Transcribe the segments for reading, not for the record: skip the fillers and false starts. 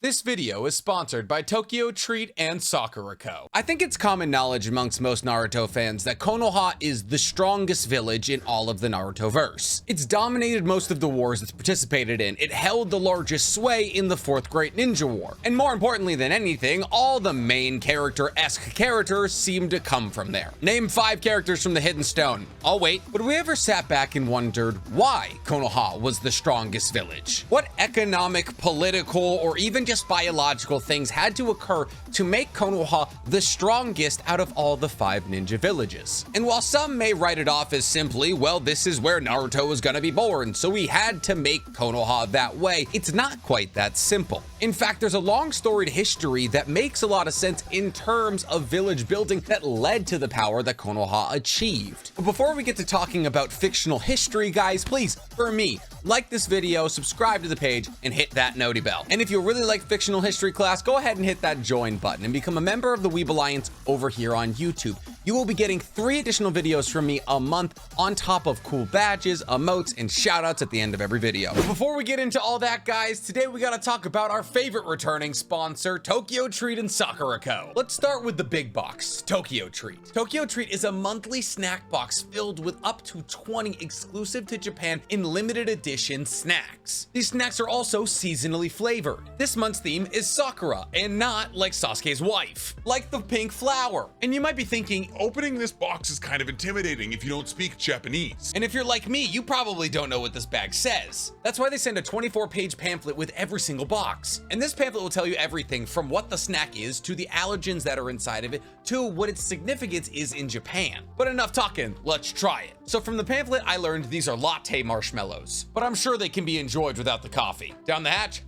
This video is sponsored by Tokyo Treat and Sakura Co. I think it's common knowledge amongst most Naruto fans that Konoha is the strongest village in all of the Naruto-verse. It's dominated most of the wars it's participated in. It held the largest sway in the Fourth Great Ninja War. And more importantly than anything, all the main character-esque characters seem to come from there. Name 5 characters from the Hidden Stone. I'll wait. But we ever sat back and wondered why Konoha was the strongest village? What economic, political, or even just biological things had to occur to make Konoha the strongest out of all the 5 ninja villages? And while some may write it off as simply, well, this is where Naruto was gonna be born, so we had to make Konoha that way, it's not quite that simple. In fact, there's a long storied history that makes a lot of sense in terms of village building that led to the power that Konoha achieved. But before we get to talking about fictional history, guys, please, for me, like this video, subscribe to the page, and hit that noti bell. And if you really like fictional history class, go ahead and hit that join button and become a member of the Weeb Alliance over here on YouTube. You will be getting 3 additional videos from me a month on top of cool badges, emotes, and shoutouts at the end of every video. But before we get into all that, guys, today we gotta talk about our favorite returning sponsor, Tokyo Treat and Sakura Co. Let's start with the big box, Tokyo Treat. Tokyo Treat is a monthly snack box filled with up to 20 exclusive to Japan in limited edition snacks. These snacks are also seasonally flavored. This month's theme is Sakura, and not like Sasuke's wife, like the pink flower. And you might be thinking, opening this box is kind of intimidating if you don't speak Japanese. And if you're like me, you probably don't know what this bag says. That's why they send a 24-page pamphlet with every single box. And this pamphlet will tell you everything from what the snack is to the allergens that are inside of it to what its significance is in Japan. But enough talking, let's try it. So from the pamphlet, I learned these are latte marshmallows, but I'm sure they can be enjoyed without the coffee. Down the hatch.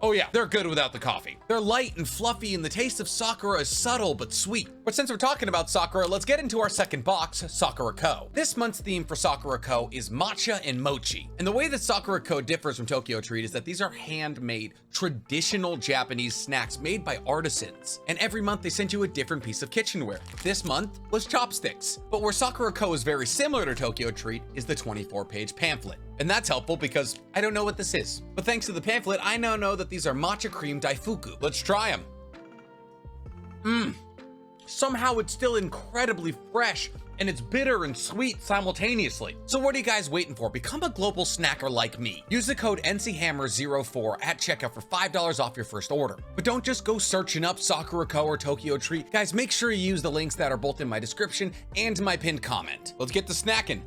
Oh yeah, they're good without the coffee. They're light and fluffy, and the taste of Sakura is subtle but sweet. But since we're talking about Sakura, let's get into our second box, Sakura Co. This month's theme for Sakura Co is matcha and mochi. And the way that Sakura Co differs from Tokyo Treat is that these are handmade, traditional Japanese snacks made by artisans. And every month they send you a different piece of kitchenware. This month was chopsticks. But where Sakura Co is very similar to Tokyo Treat is the 24-page pamphlet. And that's helpful because I don't know what this is. But thanks to the pamphlet, I now know that these are matcha cream daifuku. Let's try them. Somehow it's still incredibly fresh, and it's bitter and sweet simultaneously. So what are you guys waiting for? Become a global snacker like me. Use the code NCHammer04 at checkout for $5 off your first order. But don't just go searching up Sakura Co or Tokyo Treat. Guys, make sure you use the links that are both in my description and my pinned comment. Let's get to snacking.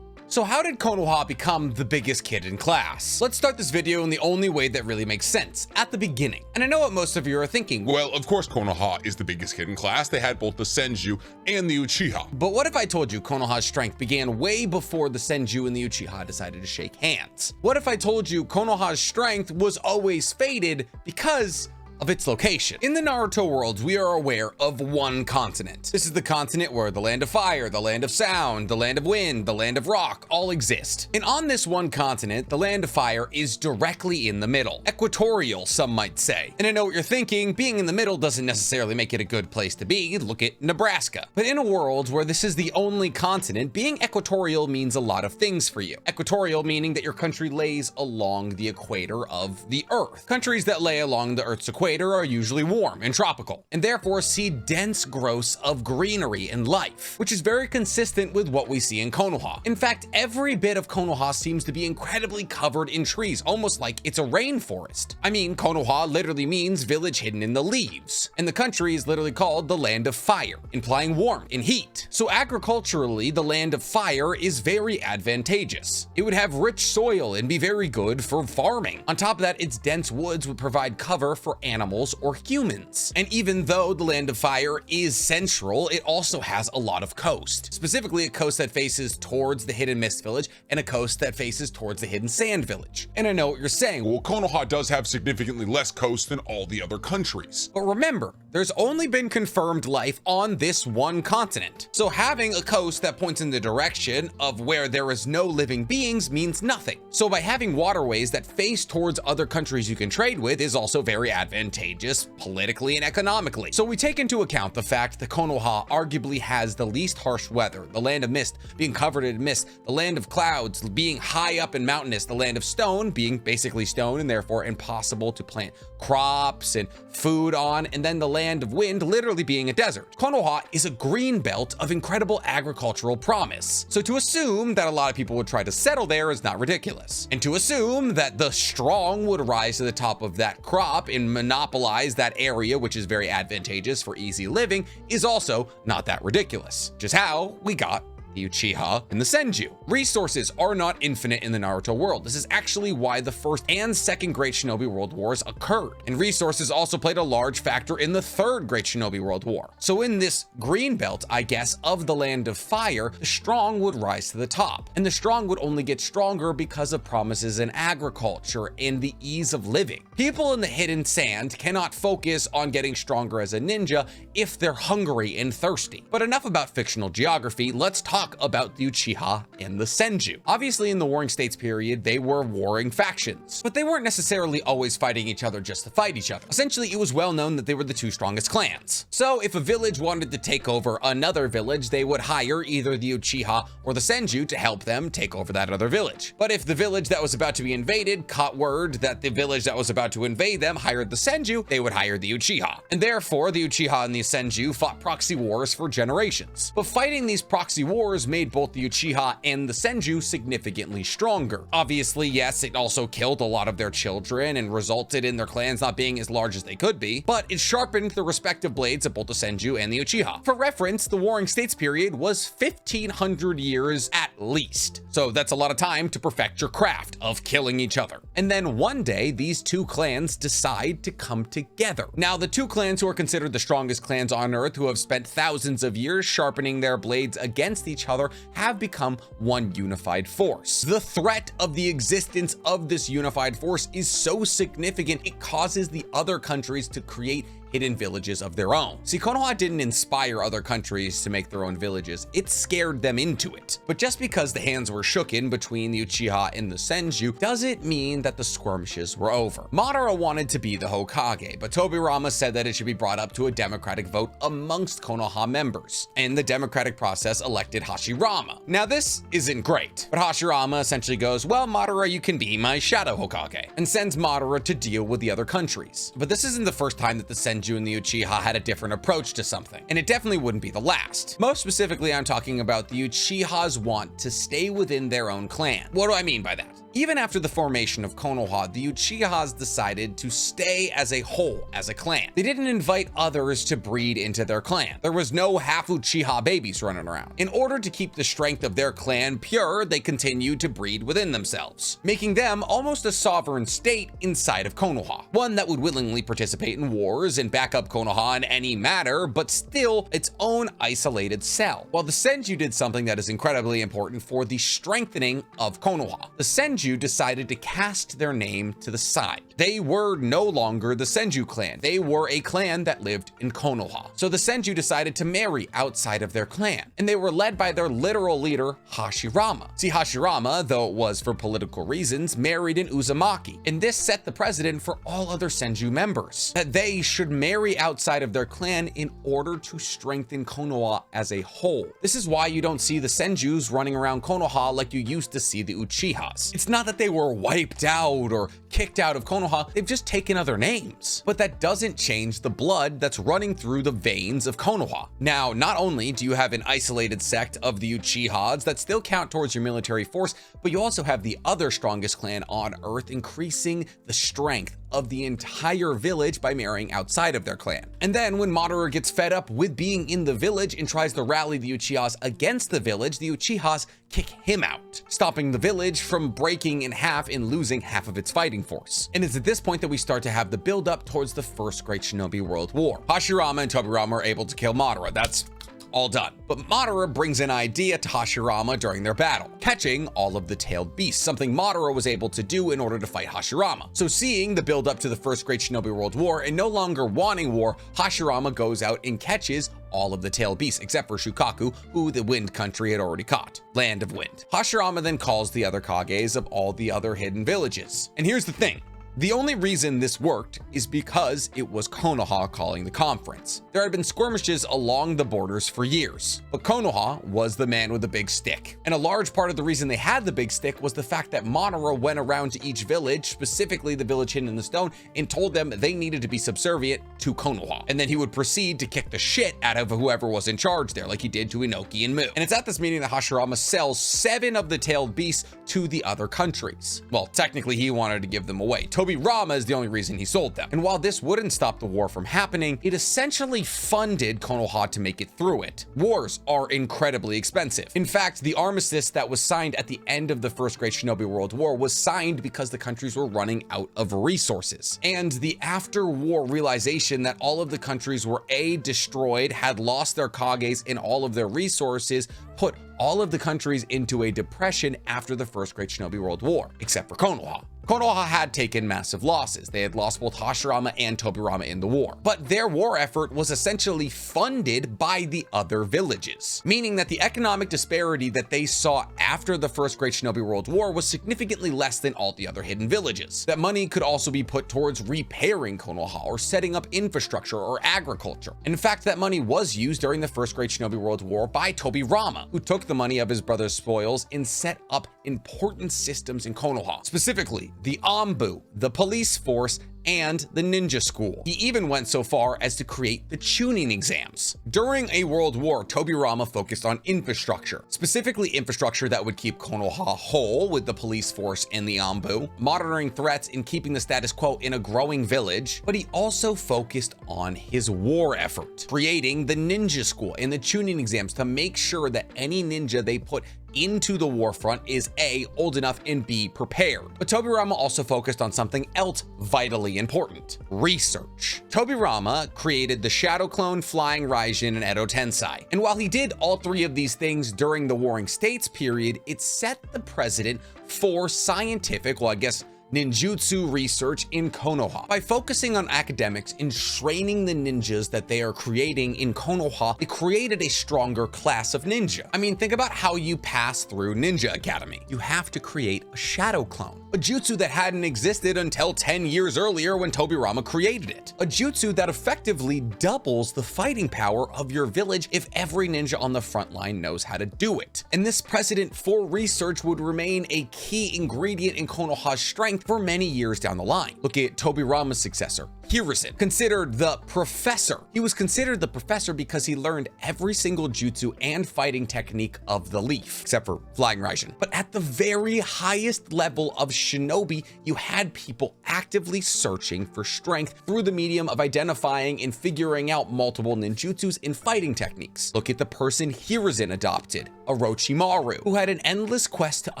So how did Konoha become the biggest kid in class? Let's start this video in the only way that really makes sense, at the beginning. And I know what most of you are thinking. Well, of course Konoha is the biggest kid in class. They had both the Senju and the Uchiha. But what if I told you Konoha's strength began way before the Senju and the Uchiha decided to shake hands? What if I told you Konoha's strength was always faded because of its location? In the Naruto worlds, we are aware of one continent. This is the continent where the land of fire, the land of sound, the land of wind, the land of rock all exist. And on this one continent, the land of fire is directly in the middle. Equatorial, some might say. And I know what you're thinking, being in the middle doesn't necessarily make it a good place to be. Look at Nebraska. But in a world where this is the only continent, being equatorial means a lot of things for you. Equatorial meaning that your country lays along the equator of the Earth. Countries that lay along the Earth's equator are usually warm and tropical, and therefore see dense growths of greenery and life, which is very consistent with what we see in Konoha. In fact, every bit of Konoha seems to be incredibly covered in trees, almost like it's a rainforest. I mean, Konoha literally means village hidden in the leaves, and the country is literally called the land of fire, implying warmth and heat. So agriculturally, the land of fire is very advantageous. It would have rich soil and be very good for farming. On top of that, its dense woods would provide cover for animals or humans. And even though the land of fire is central, it also has a lot of coast, specifically a coast that faces towards the hidden mist village and a coast that faces towards the hidden sand village. And I know what you're saying. Well, Konoha does have significantly less coast than all the other countries. But remember, there's only been confirmed life on this one continent. So having a coast that points in the direction of where there is no living beings means nothing. So by having waterways that face towards other countries you can trade with is also very advantageous advantageous politically and economically. So we take into account the fact that Konoha arguably has the least harsh weather, the land of mist being covered in mist, the land of clouds being high up and mountainous, the land of stone being basically stone and therefore impossible to plant crops and food on, and then the land of wind literally being a desert. Konoha is a green belt of incredible agricultural promise. So to assume that a lot of people would try to settle there is not ridiculous. And to assume that the strong would rise to the top of that crop and monopolize that area, which is very advantageous for easy living, is also not that ridiculous. Which is how we got the Uchiha and the Senju. Resources are not infinite in the Naruto world. This is actually why the first and second Great Shinobi World Wars occurred. And resources also played a large factor in the third Great Shinobi World War. So in this green belt, I guess, of the land of fire, the strong would rise to the top. And the strong would only get stronger because of promises in agriculture and the ease of living. People in the hidden sand cannot focus on getting stronger as a ninja if they're hungry and thirsty. But enough about fictional geography, let's talk about the Uchiha and the Senju. Obviously, in the Warring States period, they were warring factions, but they weren't necessarily always fighting each other just to fight each other. Essentially, it was well known that they were the two strongest clans. So if a village wanted to take over another village, they would hire either the Uchiha or the Senju to help them take over that other village. But if the village that was about to be invaded caught word that the village that was about to invade them hired the Senju, they would hire the Uchiha. And therefore, the Uchiha and the Senju fought proxy wars for generations. But fighting these proxy wars made both the Uchiha and the Senju significantly stronger. Obviously, yes, it also killed a lot of their children and resulted in their clans not being as large as they could be, but it sharpened the respective blades of both the Senju and the Uchiha. For reference, the Warring States period was 1500 years at least. So that's a lot of time to perfect your craft of killing each other. And then one day, these two clans decide to come together. Now, the two clans who are considered the strongest clans on Earth, who have spent thousands of years sharpening their blades against each other, have become one unified force. The threat of the existence of this unified force is so significant, it causes the other countries to create hidden villages of their own. See, Konoha didn't inspire other countries to make their own villages, it scared them into it. But just because the hands were shooken between the Uchiha and the Senju doesn't mean that the skirmishes were over. Madara wanted to be the Hokage, but Tobirama said that it should be brought up to a democratic vote amongst Konoha members, and the democratic process elected Hashirama. Now this isn't great, but Hashirama essentially goes, well, Madara, you can be my shadow Hokage, and sends Madara to deal with the other countries. But this isn't the first time that the Senju and the Uchiha had a different approach to something, and it definitely wouldn't be the last. Most specifically, I'm talking about the Uchiha's want to stay within their own clan. What do I mean by that? Even after the formation of Konoha, the Uchihas decided to stay as a whole, as a clan. They didn't invite others to breed into their clan. There was no half Uchiha babies running around. In order to keep the strength of their clan pure, they continued to breed within themselves, making them almost a sovereign state inside of Konoha. One that would willingly participate in wars and back up Konoha in any matter, but still its own isolated cell. While the Senju did something that is incredibly important for the strengthening of Konoha. The Senju decided to cast their name to the side. They were no longer the Senju clan. They were a clan that lived in Konoha. So the Senju decided to marry outside of their clan, and they were led by their literal leader, Hashirama. See, Hashirama, though it was for political reasons, married an Uzumaki, and this set the precedent for all other Senju members, that they should marry outside of their clan in order to strengthen Konoha as a whole. This is why you don't see the Senjus running around Konoha like you used to see the Uchihas. It's not that they were wiped out or kicked out of Konoha, they've just taken other names. But that doesn't change the blood that's running through the veins of Konoha. Now, not only do you have an isolated sect of the Uchihas that still count towards your military force, but you also have the other strongest clan on Earth increasing the strength of the entire village by marrying outside of their clan. And then when Madara gets fed up with being in the village and tries to rally the Uchihas against the village, the Uchihas kick him out, stopping the village from breaking in half and losing half of its fighting force. And it's at this point that we start to have the build up towards the first Great Shinobi World War. Hashirama and Tobirama are able to kill Madara. That's all done. But Madara brings an idea to Hashirama during their battle, catching all of the tailed beasts, something Madara was able to do in order to fight Hashirama. So seeing the build up to the first Great Shinobi World War and no longer wanting war, Hashirama goes out and catches all of the tailed beasts, except for Shukaku, who the Wind Country had already caught. Land of Wind. Hashirama then calls the other Kages of all the other hidden villages. And here's the thing. The only reason this worked is because it was Konoha calling the conference. There had been skirmishes along the borders for years, but Konoha was the man with the big stick. And a large part of the reason they had the big stick was the fact that Monoro went around to each village, specifically the village hidden in the stone, and told them they needed to be subservient to Konoha. And then he would proceed to kick the shit out of whoever was in charge there, like he did to Inoki and Mu. And it's at this meeting that Hashirama sells 7 of the tailed beasts to the other countries. Well, technically he wanted to give them away. Tobirama is the only reason he sold them. And while this wouldn't stop the war from happening, it essentially funded Konoha to make it through it. Wars are incredibly expensive. In fact, the armistice that was signed at the end of the First Great Shinobi World War was signed because the countries were running out of resources. And the after-war realization that all of the countries were destroyed, had lost their kages and all of their resources, put all of the countries into a depression after the First Great Shinobi World War, except for Konoha. Konoha had taken massive losses. They had lost both Hashirama and Tobirama in the war, but their war effort was essentially funded by the other villages, meaning that the economic disparity that they saw after the First Great Shinobi World War was significantly less than all the other hidden villages. That money could also be put towards repairing Konoha or setting up infrastructure or agriculture. In fact, that money was used during the First Great Shinobi World War by Tobirama, who took the money of his brother's spoils and set up important systems in Konoha, specifically the Anbu, the police force, and the ninja school. He even went so far as to create the tuning exams. During a world war, Tobirama focused on infrastructure, specifically infrastructure that would keep Konoha whole with the police force and the Anbu, monitoring threats and keeping the status quo in a growing village, but he also focused on his war effort, creating the ninja school and the tuning exams to make sure that any ninja they put into the war front is A, old enough, and B, prepared. But Tobirama also focused on something else vitally important: research. Tobirama created the Shadow Clone, Flying Raijin, and Edo Tensei. And while he did all 3 of these things during the Warring States period, it set the precedent for scientific, well, I guess, ninjutsu research in Konoha. By focusing on academics and training the ninjas that they are creating in Konoha, it created a stronger class of ninja. I mean, think about how you pass through Ninja Academy. You have to create a shadow clone, a jutsu that hadn't existed until 10 years earlier when Tobirama created it. A jutsu that effectively doubles the fighting power of your village if every ninja on the front line knows how to do it. And this precedent for research would remain a key ingredient in Konoha's strength for many years down the line. Look at Tobirama's successor, Hiruzen, considered the professor. He was considered the professor because he learned every single jutsu and fighting technique of the leaf, except for Flying Raijin. But at the very highest level of shinobi, you had people actively searching for strength through the medium of identifying and figuring out multiple ninjutsus and fighting techniques. Look at the person Hiruzen adopted, Orochimaru, who had an endless quest to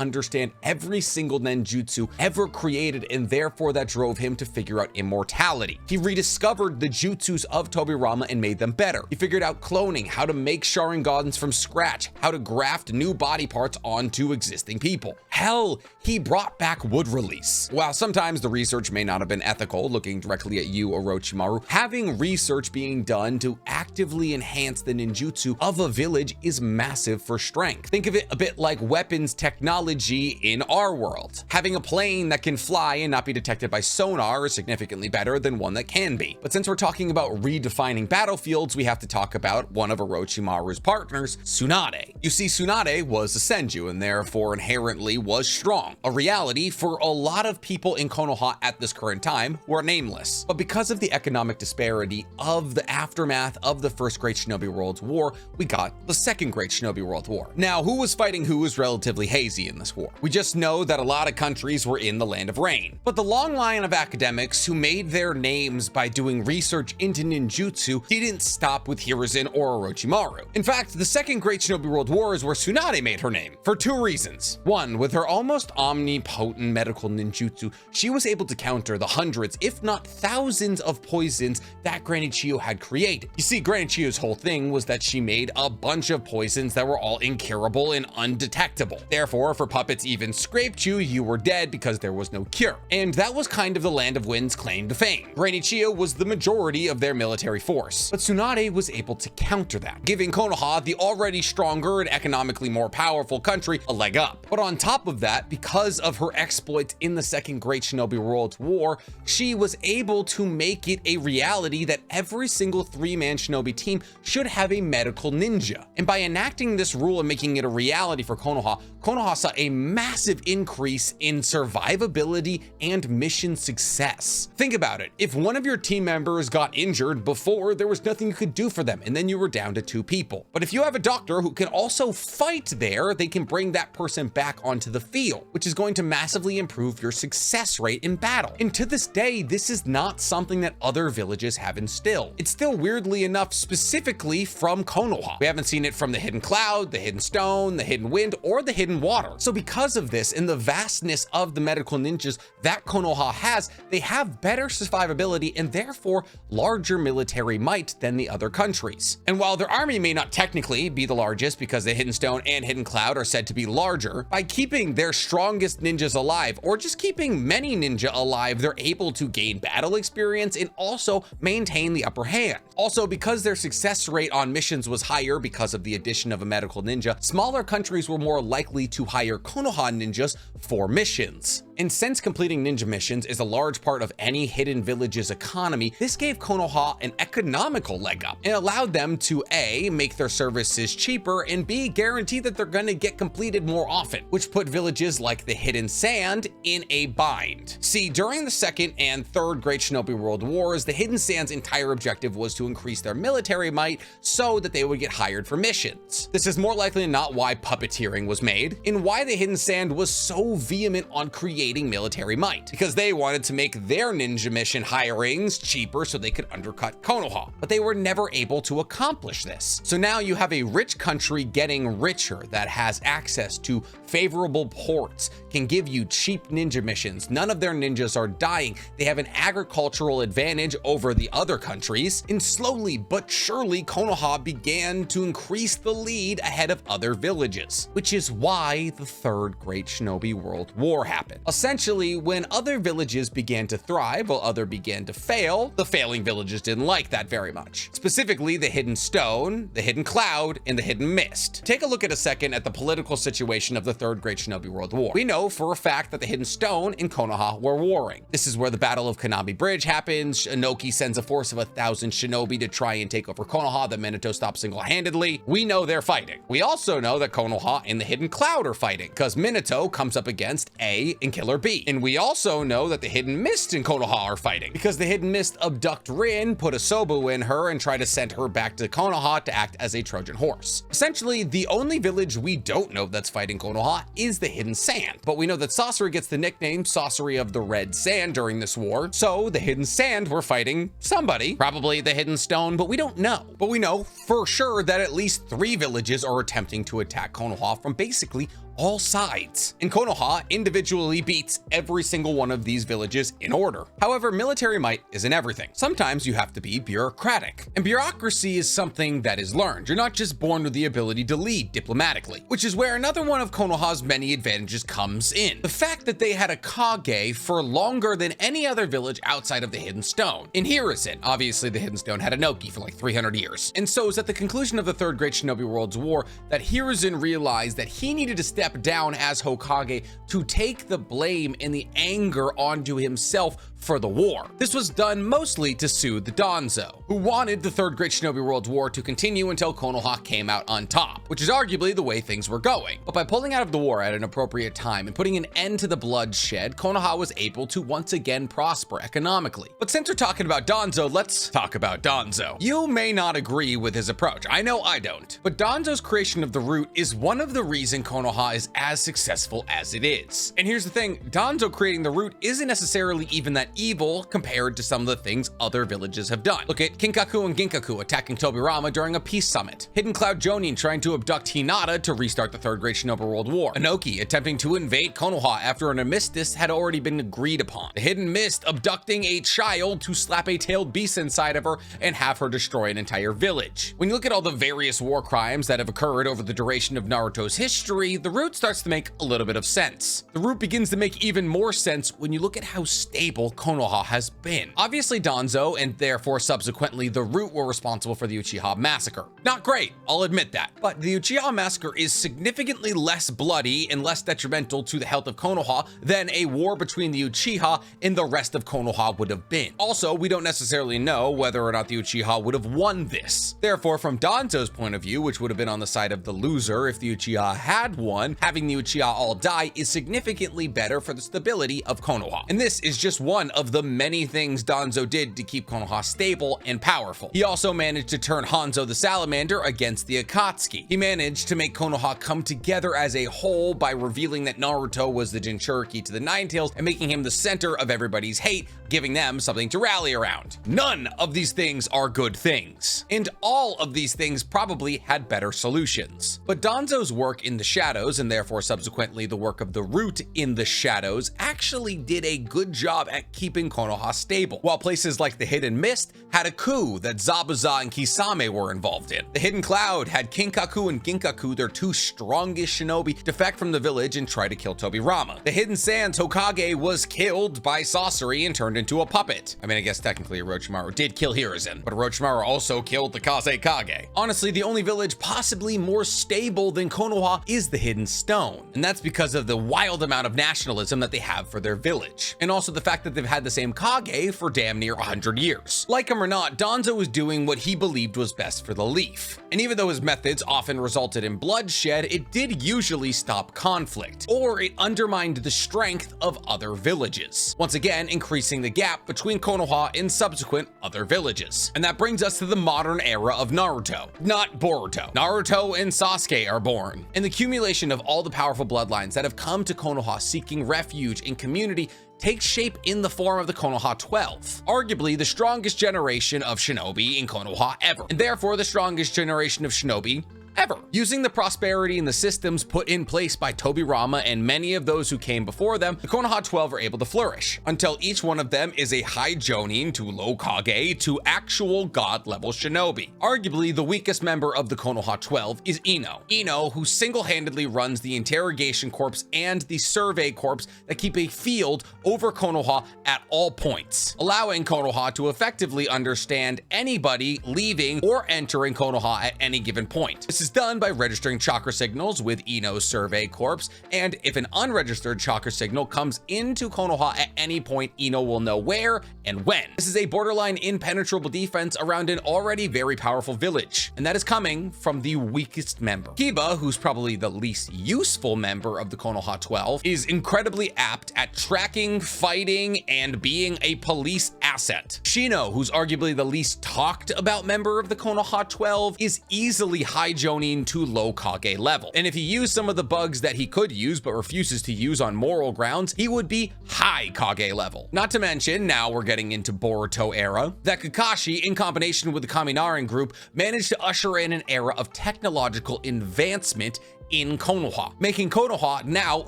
understand every single ninjutsu ever created, and therefore that drove him to figure out immortality. He rediscovered the jutsus of Tobirama and made them better. He figured out cloning, how to make Sharingans from scratch, how to graft new body parts onto existing people. Hell, he brought back wood release. While sometimes the research may not have been ethical, looking directly at you, Orochimaru, having research being done to actively enhance the ninjutsu of a village is massive for strength. Think of it a bit like weapons technology in our world. Having a plane that can fly and not be detected by sonar is significantly better than one that can be. But since we're talking about redefining battlefields, we have to talk about one of Orochimaru's partners, Tsunade. You see, Tsunade was a Senju and therefore inherently was strong, a reality for a lot of people in Konoha at this current time who are nameless. But because of the economic disparity of the aftermath of the First Great Shinobi World War, we got the Second Great Shinobi World War. Now, who was fighting who is relatively hazy in this war. We just know that a lot of countries were in the Land of Rain. But the long line of academics who made their names by doing research into ninjutsu didn't stop with Hiruzen or Orochimaru. In fact, the Second Great Shinobi World War is where Tsunade made her name, for 2 reasons. One, with her almost omnipotent medical ninjutsu, she was able to counter the hundreds, if not thousands of poisons that Granny Chiyo had created. You see, Granny Chiyo's whole thing was that she made a bunch of poisons that were all incurable and undetectable. Therefore, if her puppets even scraped you, you were dead because there was no cure. And that was kind of the Land of Wind's claim to fame. Rain Uchiha was the majority of their military force, but Tsunade was able to counter that, giving Konoha, the already stronger and economically more powerful country, a leg up. But on top of that, because of her exploits in the Second Great Shinobi World War, she was able to make it a reality that every single three-man shinobi team should have a medical ninja. And by enacting this rule and making it a reality for Konoha, Konoha saw a massive increase in survivability and mission success. Think about it. If one of your team members got injured before, there was nothing you could do for them, and then you were down to 2 people. But if you have a doctor who can also fight there, they can bring that person back onto the field, which is going to massively improve your success rate in battle. And to this day, this is not something that other villages have instilled. It's still weirdly enough specifically from Konoha. We haven't seen it from the Hidden Cloud, the Hidden Stone, the Hidden Wind, or the Hidden Water. So because of this and the vastness of the medical ninjas that Konoha has, they have better survivability and therefore larger military might than the other countries. And while their army may not technically be the largest because the Hidden Stone and Hidden Cloud are said to be larger, by keeping their strongest ninjas alive or just keeping many ninja alive, they're able to gain battle experience and also maintain the upper hand. Also, because their success rate on missions was higher because of the addition of a medical ninja, smaller countries were more likely to hire Konoha ninjas for missions. And since completing ninja missions is a large part of any hidden village's economy, this gave Konoha an economical leg up and allowed them to A, make their services cheaper, and B, guarantee that they're gonna get completed more often, which put villages like the Hidden Sand in a bind. See, during the Second and Third Great Shinobi World Wars, the Hidden Sand's entire objective was to increase their military might so that they would get hired for missions. This is more likely than not why puppeteering was made and why the Hidden Sand was so vehement on creating military might, because they wanted to make their ninja mission hirings cheaper so they could undercut Konoha, but they were never able to accomplish this. So now you have a rich country getting richer that has access to favorable ports, can give you cheap ninja missions. None of their ninjas are dying. They have an agricultural advantage over the other countries, and slowly but surely Konoha began to increase the lead ahead of other villages, which is why the Third Great Shinobi World War happened. Essentially, when other villages began to thrive while others began to fail, the failing villages didn't like that very much. Specifically, the Hidden Stone, the Hidden Cloud, and the Hidden Mist. Take a look at a second at the political situation of the Third Great Shinobi World War. We know for a fact that the Hidden Stone and Konoha were warring. This is where the Battle of Kanami Bridge happens. Inoki sends a force of 1,000 shinobi to try and take over Konoha that Minato stops single-handedly. We know they're fighting. We also know that Konoha and the Hidden Cloud are fighting because Minato comes up against A and Killer B. And we also know that the Hidden Mist and Konoha are fighting because the Hidden Mist abduct Rin, put a Sobu in her, and try to send her back to Konoha to act as a Trojan horse. Essentially, the only village we don't know that's fighting Konoha is the Hidden Sand, but we know that Sasori gets the nickname Sasori of the Red Sand during this war, so the Hidden Sand were fighting somebody, probably the Hidden Stone, but we don't know. But we know for sure that at least 3 villages are attempting to attack Konoha from basically all sides, and Konoha individually beats every single one of these villages in order. However, military might isn't everything. Sometimes you have to be bureaucratic, and bureaucracy is something that is learned. You're not just born with the ability to lead diplomatically, which is where another one of Konoha's many advantages comes in. The fact that they had a Kage for longer than any other village outside of the Hidden Stone. In Hiruzen, obviously the Hidden Stone had a Noki for like 300 years. And so it was at the conclusion of the Third Great Shinobi World's War that Hiruzen realized that he needed to step down as Hokage to take the blame and the anger onto himself for the war. This was done mostly to soothe the Danzo, who wanted the Third Great Shinobi World War to continue until Konoha came out on top, which is arguably the way things were going. But by pulling out of the war at an appropriate time and putting an end to the bloodshed, Konoha was able to once again prosper economically. But since we're talking about Danzo, let's talk about Danzo. You may not agree with his approach. I know I don't. But Danzo's creation of the route is one of the reasons Konoha is as successful as it is. And here's the thing, Danzo creating the route isn't necessarily even that evil compared to some of the things other villages have done. Look at Kinkaku and Ginkaku attacking Tobirama during a peace summit. Hidden Cloud Jonin trying to abduct Hinata to restart the Third Great Shinobi World War. Inoki attempting to invade Konoha after an armistice had already been agreed upon. The Hidden Mist abducting a child to slap a tailed beast inside of her and have her destroy an entire village. When you look at all the various war crimes that have occurred over the duration of Naruto's history, the root starts to make a little bit of sense. The root begins to make even more sense when you look at how stable Konoha has been. Obviously Danzo, and therefore subsequently the root, were responsible for the Uchiha massacre. Not great, I'll admit that. But the Uchiha massacre is significantly less bloody and less detrimental to the health of Konoha than a war between the Uchiha and the rest of Konoha would have been. Also, we don't necessarily know whether or not the Uchiha would have won this. Therefore, from Danzo's point of view, which would have been on the side of the loser if the Uchiha had won, having the Uchiha all die is significantly better for the stability of Konoha. And this is just one of the many things Danzo did to keep Konoha stable and powerful. He also managed to turn Hanzo the Salamander against the Akatsuki. He managed to make Konoha come together as a whole by revealing that Naruto was the Jinchuriki to the Nine Tails and making him the center of everybody's hate, giving them something to rally around. None of these things are good things, and all of these things probably had better solutions. But Danzo's work in the shadows, and therefore subsequently the work of the root in the shadows, actually did a good job at keeping Konoha stable, while places like the Hidden Mist had a coup that Zabuza and Kisame were involved in. The Hidden Cloud had Kinkaku and Ginkaku, their two strongest shinobi, defect from the village and try to kill Tobirama. The Hidden Sands Hokage was killed by sorcery and turned into a puppet. I mean, I guess technically Orochimaru did kill Hiruzen, but Orochimaru also killed the Kase Kage. Honestly, the only village possibly more stable than Konoha is the Hidden Stone, and that's because of the wild amount of nationalism that they have for their village, and also the fact that they've had the same Kage for damn near 100 years. Like him or not, Danzo was doing what he believed was best for the Leaf, and even though his methods often resulted in bloodshed, it did usually stop conflict, or it undermined the strength of other villages, once again increasing the gap between Konoha and subsequent other villages. And that brings us to the modern era of Naruto, not Boruto. Naruto and Sasuke are born, and the accumulation of all the powerful bloodlines that have come to Konoha seeking refuge and community takes shape in the form of the Konoha 12, arguably the strongest generation of shinobi in Konoha ever, and therefore the strongest generation of shinobi ever. Using the prosperity and the systems put in place by Tobirama and many of those who came before them, the Konoha 12 are able to flourish until each one of them is a high jonin to low kage to actual god level shinobi. Arguably the weakest member of the Konoha 12 is Ino. Ino, who single-handedly runs the interrogation corps and the survey corps that keep a field over Konoha at all points, allowing Konoha to effectively understand anybody leaving or entering Konoha at any given point. This is done by registering chakra signals with Ino's survey corps, and if an unregistered chakra signal comes into Konoha at any point, Ino will know where and when. This is a borderline impenetrable defense around an already very powerful village, and that is coming from the weakest member. Kiba, who's probably the least useful member of the Konoha 12, is incredibly apt at tracking, fighting, and being a police asset. Shino, who's arguably the least talked about member of the Konoha 12, is easily high jonin to low kage level, and if he used some of the bugs that he could use but refuses to use on moral grounds, he would be high kage level. Not to mention, now we're getting into Boruto era, that Kakashi in combination with the Kaminarin group managed to usher in an era of technological advancement in Konoha, making Konoha now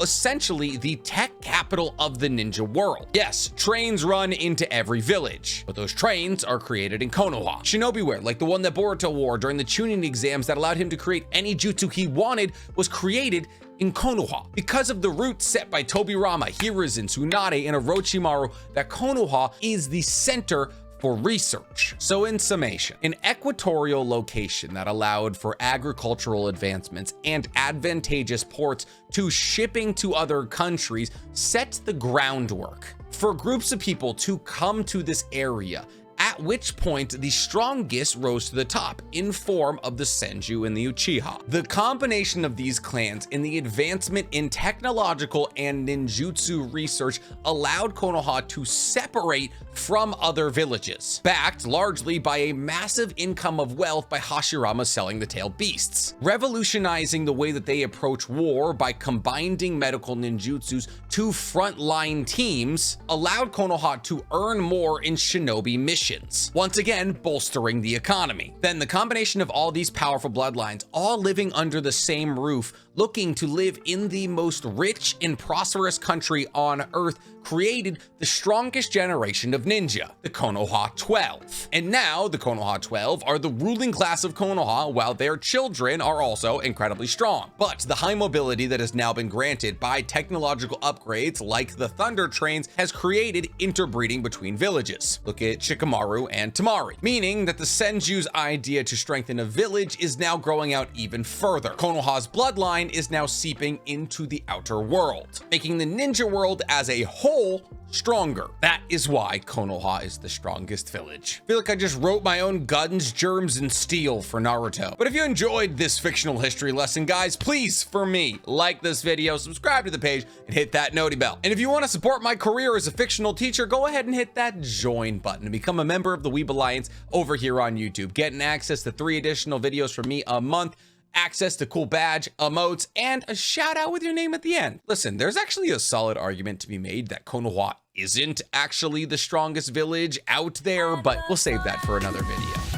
essentially the tech capital of the ninja world. Yes, trains run into every village, but those trains are created in Konoha. Shinobi wear, like the one that Boruto wore during the tuning exams that allowed him to create any jutsu he wanted, was created in Konoha. Because of the route set by Tobirama, Hiruzen, Tsunade, and Orochimaru, that Konoha is the center for research. So in summation, an equatorial location that allowed for agricultural advancements and advantageous ports to shipping to other countries set the groundwork for groups of people to come to this area at at which point the strongest rose to the top in form of the Senju and the Uchiha. The combination of these clans and the advancement in technological and ninjutsu research allowed Konoha to separate from other villages, backed largely by a massive income of wealth by Hashirama selling the tailed beasts, revolutionizing the way that they approach war by combining medical ninjutsus to frontline teams, allowed Konoha to earn more in shinobi missions, once again bolstering the economy. Then the combination of all these powerful bloodlines, all living under the same roof, looking to live in the most rich and prosperous country on Earth, created the strongest generation of ninja, the Konoha 12. And now the Konoha 12 are the ruling class of Konoha, while their children are also incredibly strong. But the high mobility that has now been granted by technological upgrades like the Thunder Trains has created interbreeding between villages. Look at Shikamaru and Tamari, meaning that the Senju's idea to strengthen a village is now growing out even further. Konoha's bloodline is now seeping into the outer world, making the ninja world as a whole stronger. That is why Konoha is the strongest village. I feel like I just wrote my own guns, germs, and steel for Naruto. But if you enjoyed this fictional history lesson, guys, please, for me, like this video, subscribe to the page, and hit that noti bell. And if you want to support my career as a fictional teacher, go ahead and hit that join button and become a member of the Weeb Alliance over here on YouTube, getting access to 3 additional videos from me a month, access to cool badge, emotes, and a shout out with your name at the end. Listen, there's actually a solid argument to be made that Konoha isn't actually the strongest village out there, but we'll save that for another video.